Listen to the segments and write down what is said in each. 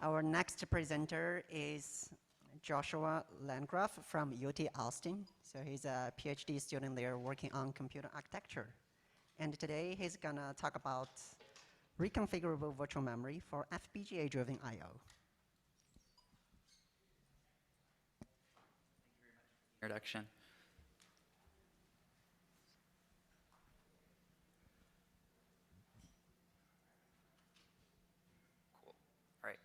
Our next presenter is Joshua Landgraf from UT Austin. So he's a PhD student there working on computer architecture. And today he's gonna talk about reconfigurable virtual memory for FPGA-driven I/O. Thank you very much for the introduction. Cool. All right.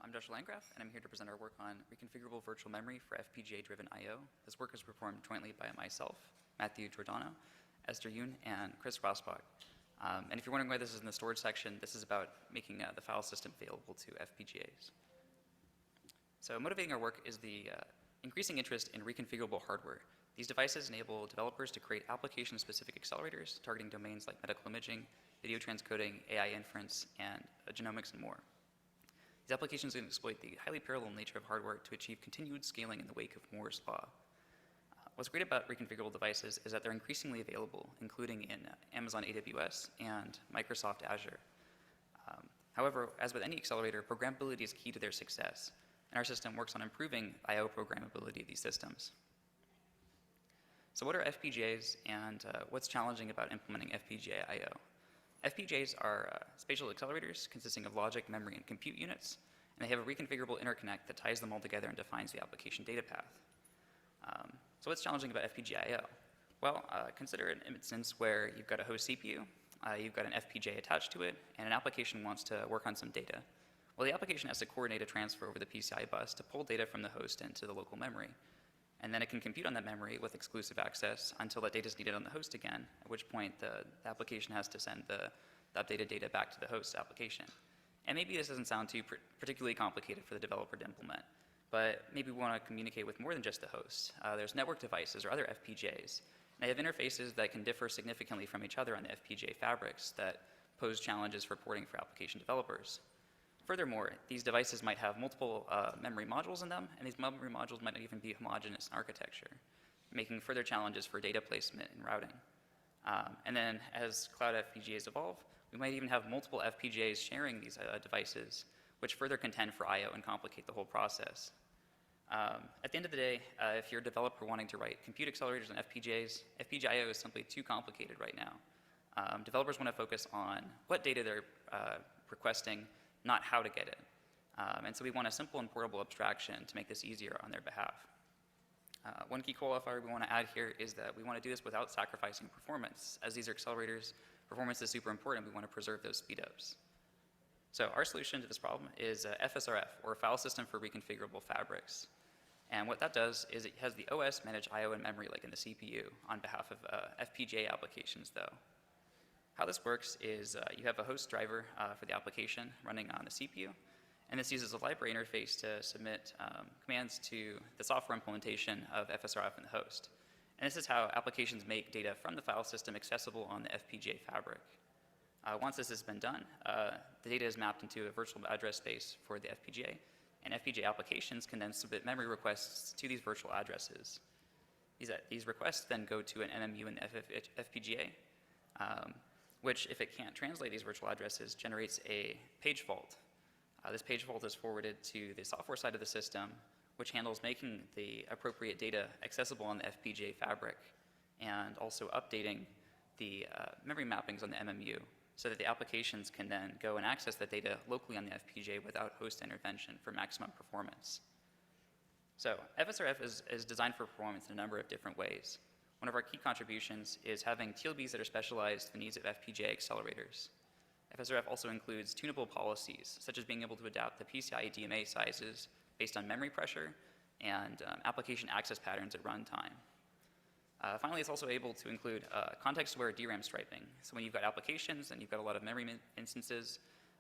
I'm Joshua Landgraf, and I'm here to present our work on reconfigurable virtual memory for FPGA-driven I/O. This work is performed jointly by myself, Matthew Giordano, Esther, Yoon, and Chris Rossbach. And if you're wondering why this is in the storage section, this is about making the file system available to FPGAs. So motivating our work is the increasing interest in reconfigurable hardware. These devices enable developers to create application-specific accelerators targeting domains like medical imaging, video transcoding, AI inference, and genomics and more. These applications can exploit the highly parallel nature of hardware to achieve continued scaling in the wake of Moore's law. What's great about reconfigurable devices is that they're increasingly available, including in Amazon AWS and Microsoft Azure. However, as with any accelerator, programmability is key to their success, and our system works on improving I/O programmability of these systems. So what are FPGAs, and what's challenging about implementing FPGA I/O? FPGAs are spatial accelerators consisting of logic, memory, and compute units, and they have a reconfigurable interconnect that ties them all together and defines the application data path. So what's challenging about FPGA I/O? Well, consider an instance where you've got a host CPU, you've got an FPGA attached to it, and an application wants to work on some data. Well, the application has to coordinate a transfer over the PCI bus to pull data from the host into the local memory. And then it can compute on that memory with exclusive access until that data is needed on the host again, at which point the application has to send the updated data back to the host application. And maybe this doesn't sound too particularly complicated for the developer to implement, but maybe we want to communicate with more than just the host. There's network devices or other FPGAs. And they have interfaces that can differ significantly from each other on the FPGA fabrics that pose challenges for porting for application developers. Furthermore, these devices might have multiple memory modules in them, and these memory modules might not even be homogeneous in architecture, making further challenges for data placement and routing. And then as cloud FPGAs evolve, we might even have multiple FPGAs sharing these devices, which further contend for I/O and complicate the whole process. At the end of the day, if you're a developer wanting to write compute accelerators on FPGAs, FPGA I/O is simply too complicated right now. Developers want to focus on what data they're requesting, not how to get it. And so we want a simple and portable abstraction to make this easier on their behalf. One key qualifier we want to add here is that we want to do this without sacrificing performance. As these are accelerators, performance is super important. We want to preserve those speedups. So our solution to this problem is FSRF, or File System for Reconfigurable Fabrics. And what that does is it has the OS manage I/O and memory like in the CPU on behalf of FPGA applications, though. How this works is you have a host driver for the application running on the CPU, and this uses a library interface to submit commands to the software implementation of FSRF in the host. And this is how applications make data from the file system accessible on the FPGA fabric. Once this has been done, the data is mapped into a virtual address space for the FPGA, and FPGA applications can then submit memory requests to these virtual addresses. These requests then go to an MMU in the FPGA, which, if it can't translate these virtual addresses, generates a page fault. This page fault is forwarded to the software side of the system, which handles making the appropriate data accessible on the FPGA fabric and also updating the memory mappings on the MMU so that the applications can then go and access that data locally on the FPGA without host intervention for maximum performance. So FSRF is designed for performance in a number of different ways. One of our key contributions is having TLBS that are specialized to the needs of FPGA accelerators. FSRF also includes tunable policies, such as being able to adapt the PCIe DMA sizes based on memory pressure and application access patterns at runtime. Finally, it's also able to include context-aware DRAM striping. So when you've got applications and you've got a lot of memory instances,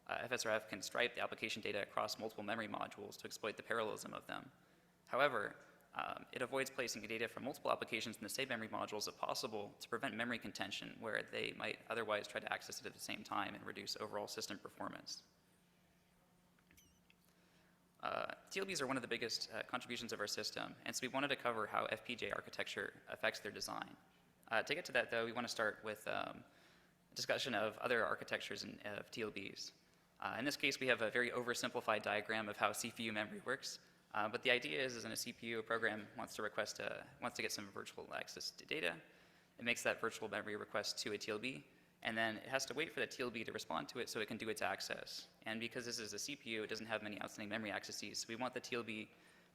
FSRF can stripe the application data across multiple memory modules to exploit the parallelism of them. However, it avoids placing data from multiple applications in the same memory modules if possible to prevent memory contention where they might otherwise try to access it at the same time and reduce overall system performance. TLBs are one of the biggest contributions of our system, and so we wanted to cover how FPGA architecture affects their design. To get to that, though, we want to start with a discussion of other architectures of TLBs. In this case, we have a very oversimplified diagram of how CPU memory works. But the idea is in a CPU, a program wants to get some virtual access to data. It makes that virtual memory request to a TLB, and then it has to wait for the TLB to respond to it so it can do its access. And because this is a CPU, it doesn't have many outstanding memory accesses, so we want the TLB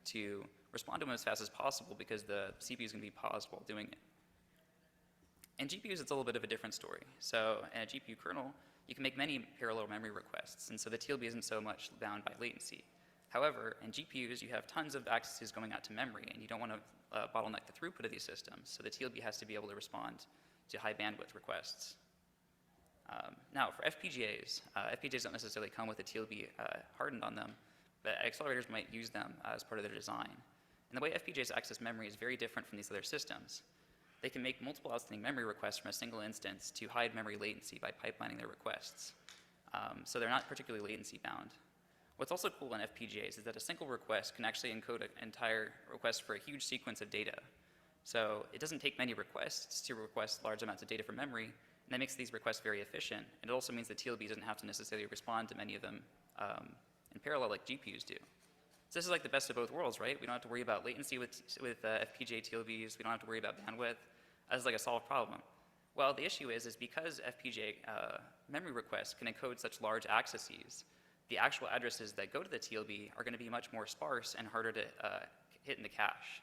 to respond to them as fast as possible because the CPU is going to be paused while doing it. In GPUs, it's a little bit of a different story. So in a GPU kernel, you can make many parallel memory requests, and so the TLB isn't so much bound by latency. However, in GPUs, you have tons of accesses going out to memory, and you don't want to bottleneck the throughput of these systems, so the TLB has to be able to respond to high bandwidth requests. Now, for FPGAs, FPGAs don't necessarily come with a TLB hardened on them, but accelerators might use them as part of their design. And the way FPGAs access memory is very different from these other systems. They can make multiple outstanding memory requests from a single instance to hide memory latency by pipelining their requests. So they're not particularly latency bound. What's also cool in FPGAs is that a single request can actually encode an entire request for a huge sequence of data. So it doesn't take many requests to request large amounts of data from memory, and that makes these requests very efficient. And it also means the TLB doesn't have to necessarily respond to many of them in parallel like GPUs do. So this is like the best of both worlds, right? We don't have to worry about latency with FPGA TLBs. We don't have to worry about bandwidth. This is like a solved problem. Well, the issue is because FPGA memory requests can encode such large accesses, the actual addresses that go to the TLB are going to be much more sparse and harder to hit in the cache.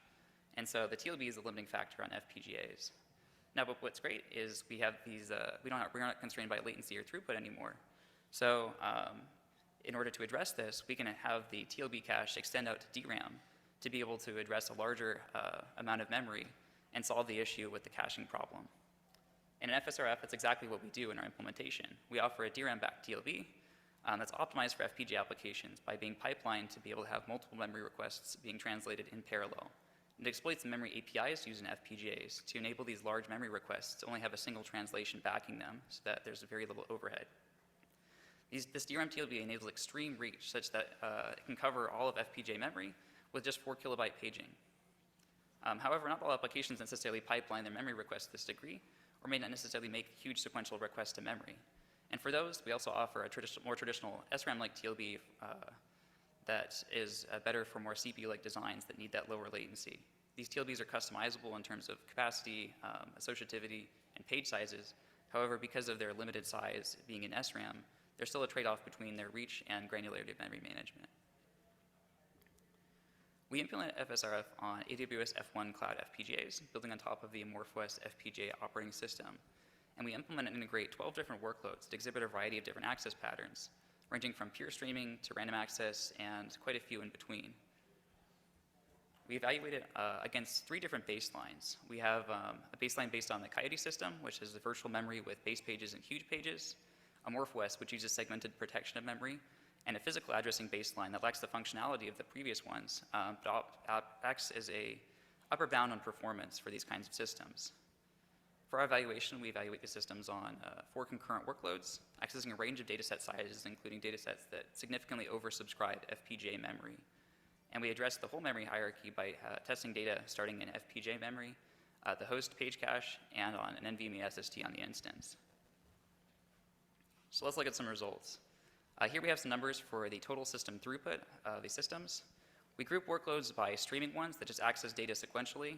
And so the TLB is a limiting factor on FPGAs. Now, but what's great is we have these, we're not constrained by latency or throughput anymore. So in order to address this, we can have the TLB cache extend out to DRAM to be able to address a larger amount of memory and solve the issue with the caching problem. And in FSRF, that's exactly what we do in our implementation. We offer a DRAM-backed TLB that's optimized for FPGA applications by being pipelined to be able to have multiple memory requests being translated in parallel. It exploits the memory APIs used in FPGAs to enable these large memory requests to only have a single translation backing them so that there's very little overhead. This DRAM TLB enables extreme reach such that it can cover all of FPGA memory with just 4 kilobyte paging. However, not all applications necessarily pipeline their memory requests to this degree or may not necessarily make huge sequential requests to memory. And for those, we also offer a more traditional SRAM-like TLB that is better for more CPU-like designs that need that lower latency. These TLBs are customizable in terms of capacity, associativity, and page sizes. However, because of their limited size being in SRAM, there's still a trade-off between their reach and granularity of memory management. We implement FSRF on AWS F1 Cloud FPGAs, building on top of the AmorphOS FPGA operating system. And we implement and integrate 12 different workloads that exhibit a variety of different access patterns, ranging from pure streaming to random access and quite a few in between. We evaluate it against 3 different baselines. We have a baseline based on the Coyote system, which is the virtual memory with base pages and huge pages, AmorphOS, which uses segmented protection of memory, and a physical addressing baseline that lacks the functionality of the previous ones, but acts as a upper bound on performance for these kinds of systems. For our evaluation, we evaluate the systems on 4 concurrent workloads, accessing a range of dataset sizes, including datasets that significantly oversubscribe FPGA memory. And we address the whole memory hierarchy by testing data starting in FPGA memory, the host page cache, and on an NVMe SSD on the instance. So let's look at some results. Here we have some numbers for the total system throughput of these systems. We group workloads by streaming ones that just access data sequentially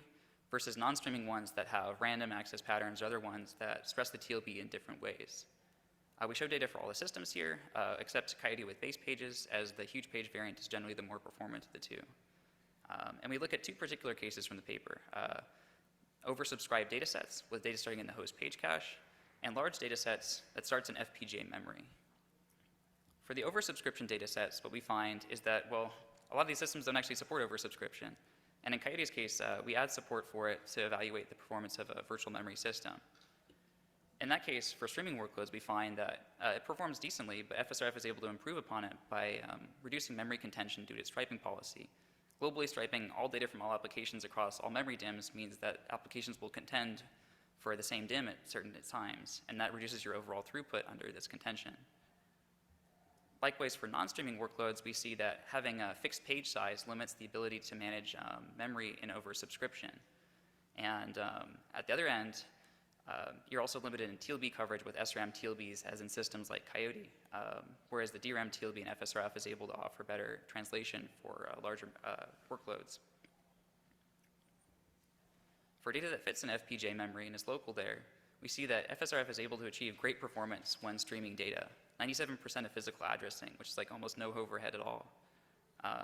versus non-streaming ones that have random access patterns or other ones that stress the TLB in different ways. We show data for all the systems here, except Coyote with base pages, as the huge page variant is generally the more performant of the two. And we look at 2 particular cases from the paper. Oversubscribed datasets with data starting in the host page cache, and large datasets that starts in FPGA memory. For the oversubscription datasets, what we find is that, well, a lot of these systems don't actually support oversubscription. And in Coyote's case, we add support for it to evaluate the performance of a virtual memory system. In that case, for streaming workloads, we find that it performs decently, but FSRF is able to improve upon it by reducing memory contention due to its striping policy. Globally striping all data from all applications across all memory DIMMs means that applications will contend for the same DIMM at certain times, and that reduces your overall throughput under this contention. Likewise, for non-streaming workloads, we see that having a fixed page size limits the ability to manage memory in oversubscription. And at the other end, You're also limited in TLB coverage with SRAM TLBs as in systems like Coyote, whereas the DRAM TLB and FSRF is able to offer better translation for larger workloads. For data that fits in FPGA memory and is local there, we see that FSRF is able to achieve great performance when streaming data, 97% of physical addressing, which is like almost no overhead at all.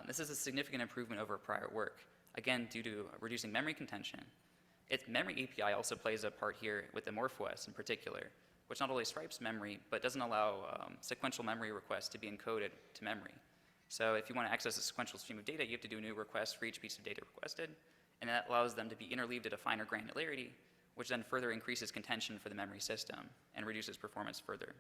This is a significant improvement over prior work, again due to reducing memory contention. Its memory API also plays a part here with the MorphOS in particular, which not only stripes memory, but doesn't allow sequential memory requests to be encoded to memory. So if you want to access a sequential stream of data, you have to do a new request for each piece of data requested, and that allows them to be interleaved at a finer granularity, which then further increases contention for the memory system and reduces performance further.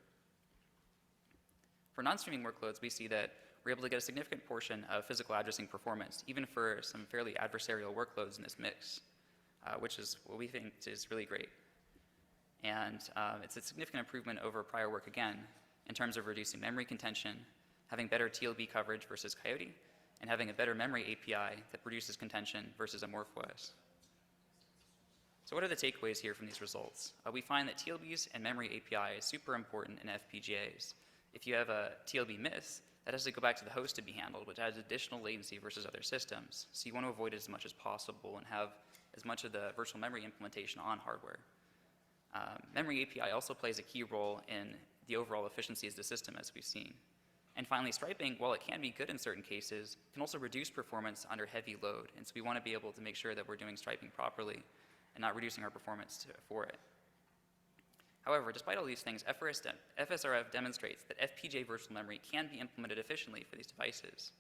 For non-streaming workloads, we see that we're able to get a significant portion of physical addressing performance, even for some fairly adversarial workloads in this mix, which is what we think is really great. And it's a significant improvement over prior work again, in terms of reducing memory contention, having better TLB coverage versus Coyote, and having a better memory API that reduces contention versus a MorphOS. So what are the takeaways here from these results? We find that TLBs and memory API is super important in FPGAs. If you have a TLB miss, that has to go back to the host to be handled, which adds additional latency versus other systems. So you want to avoid it as much as possible and have as much of the virtual memory implementation on hardware. Memory API also plays a key role in the overall efficiency of the system, as we've seen. And finally, striping, while it can be good in certain cases, can also reduce performance under heavy load. And so we want to be able to make sure that we're doing striping properly and not reducing our performance for it. However, despite all these things, FSRF demonstrates that FPGA virtual memory can be implemented efficiently for these devices.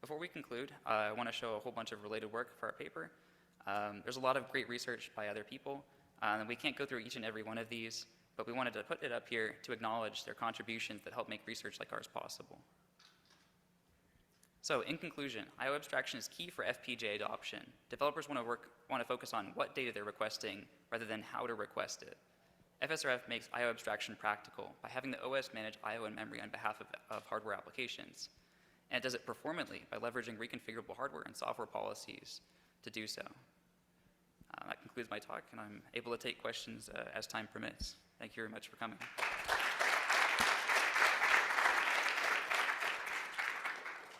Before we conclude, I want to show a whole bunch of related work for our paper. There's a lot of great research by other people. We can't go through each and every one of these, but we wanted to put it up here to acknowledge their contributions that help make research like ours possible. So in conclusion, I/O abstraction is key for FPGA adoption. Developers want to focus on what data they're requesting rather than how to request it. FSRF makes I/O abstraction practical by having the OS manage I/O and memory on behalf of hardware applications. And it does it performantly by leveraging reconfigurable hardware and software policies to do so. That concludes my talk, and I'm able to take questions as time permits. Thank you very much for coming.